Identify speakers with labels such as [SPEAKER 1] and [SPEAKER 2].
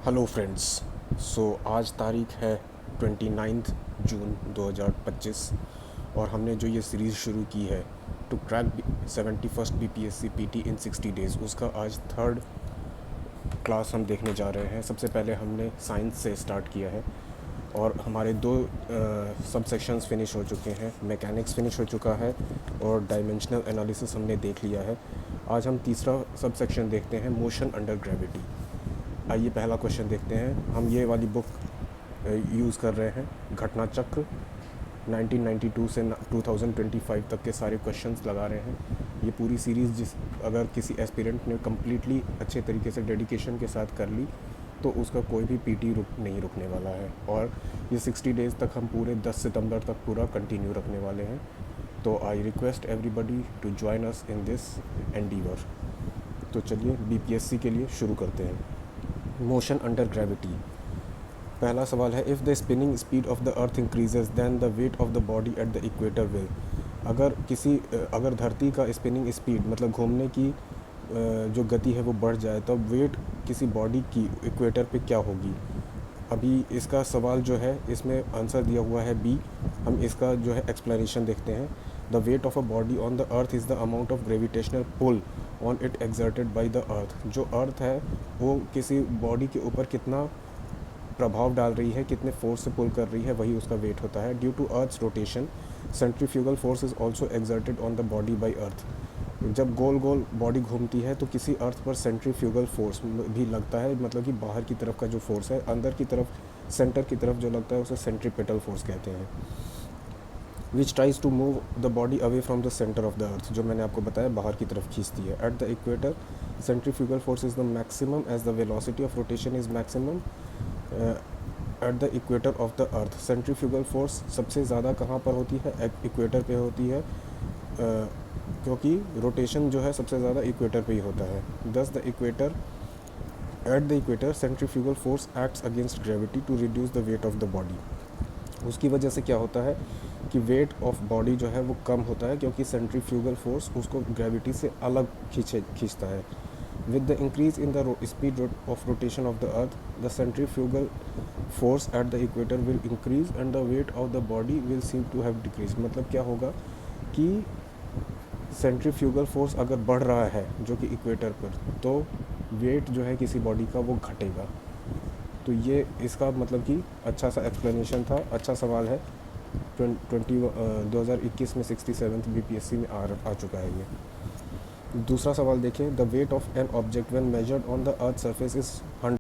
[SPEAKER 1] Hello friends. आज तारीख है 29 जून 2025 और हमने जो ये सीरीज़ शुरू की है to crack 71st BPSC PT in 60 days, उसका आज थर्ड क्लास हम देखने जा रहे हैं। सबसे पहले हमने साइंस से स्टार्ट किया है और हमारे दो सब सेक्शंस फिनिश हो चुके हैं। मैकेनिक्स फिनिश हो चुका है और डायमेंशनल एनालिसिस हमने देख लिया है। आज हम तीसरा सब सेक्शन देखते हैं, मोशन अंडर ग्रेविटी। आइए पहला क्वेश्चन देखते हैं। हम ये वाली बुक यूज़ कर रहे हैं, घटना चक्र 1992 से 2025 तक के सारे क्वेश्चंस लगा रहे हैं। ये पूरी सीरीज़ अगर किसी एस्पिरेंट ने कम्प्लीटली अच्छे तरीके से डेडिकेशन के साथ कर ली तो उसका कोई भी पीटी नहीं रुकने वाला है। और ये 60 डेज़ तक हम पूरे 10 सितंबर तक पूरा कंटिन्यू रखने वाले हैं। तो I request everybody to join us in this endeavour. तो चलिए बीपीएससी के लिए शुरू करते हैं। Motion under gravity. पहला सवाल है, if the spinning speed of the earth increases then the weight of the body at the equator will. अगर धरती का स्पिनिंग स्पीड मतलब घूमने की जो गति है वो बढ़ जाए तब वेट किसी बॉडी की इक्वेटर पे क्या होगी। अभी इसका सवाल जो है इसमें आंसर दिया हुआ है बी। हम इसका जो है एक्सप्लेनेशन देखते हैं। The weight of a body on the earth is the amount of gravitational pull on it exerted by the earth. जो अर्थ है वो किसी बॉडी के ऊपर कितना प्रभाव डाल रही है, कितने फोर्स से पुल कर रही है, वही उसका वेट होता है। Due to earth's rotation centrifugal force is also exerted on the body by earth. जब गोल गोल बॉडी घूमती है तो किसी अर्थ पर सेंट्रीफ्यूगल फोर्स भी लगता है, मतलब कि बाहर की तरफ का जो फोर्स है, अंदर की तरफ सेंटर की तरफ जो लगता है उसे सेंट्रीपेटल फोर्स कहते हैं। Which tries to move the body away from the centre of the earth, जो मैंने आपको बताया बाहर की तरफ खींचती है। At the equator centrifugal force is the maximum as the velocity of rotation is maximum at the equator of the earth. Centrifugal force सबसे ज़्यादा कहाँ पर होती है? इक्वेटर पे होती है, क्योंकि रोटेशन जो है सबसे ज़्यादा इक्वेटर पे ही होता है। Thus the equator at the equator centrifugal force acts against gravity to reduce the weight of the body. उसकी वजह से क्या होता है कि वेट ऑफ बॉडी जो है वो कम होता है, क्योंकि सेंट्रीफ्यूगल फोर्स उसको ग्रेविटी से अलग खींचता है। With the increase in the speed of rotation of the earth the centrifugal force at the equator will increase and the weight of the body will seem to have decrease. मतलब क्या होगा कि centrifugal force अगर बढ़ रहा है जो कि इक्वेटर पर, तो वेट जो है किसी बॉडी का वो घटेगा। तो ये इसका मतलब कि अच्छा सा एक्सप्लेनेशन था, अच्छा सवाल है। 2021 में 67th बीपीएससी में आ चुका है ये। दूसरा सवाल देखें, the weight of an object when measured on the earth surface is 100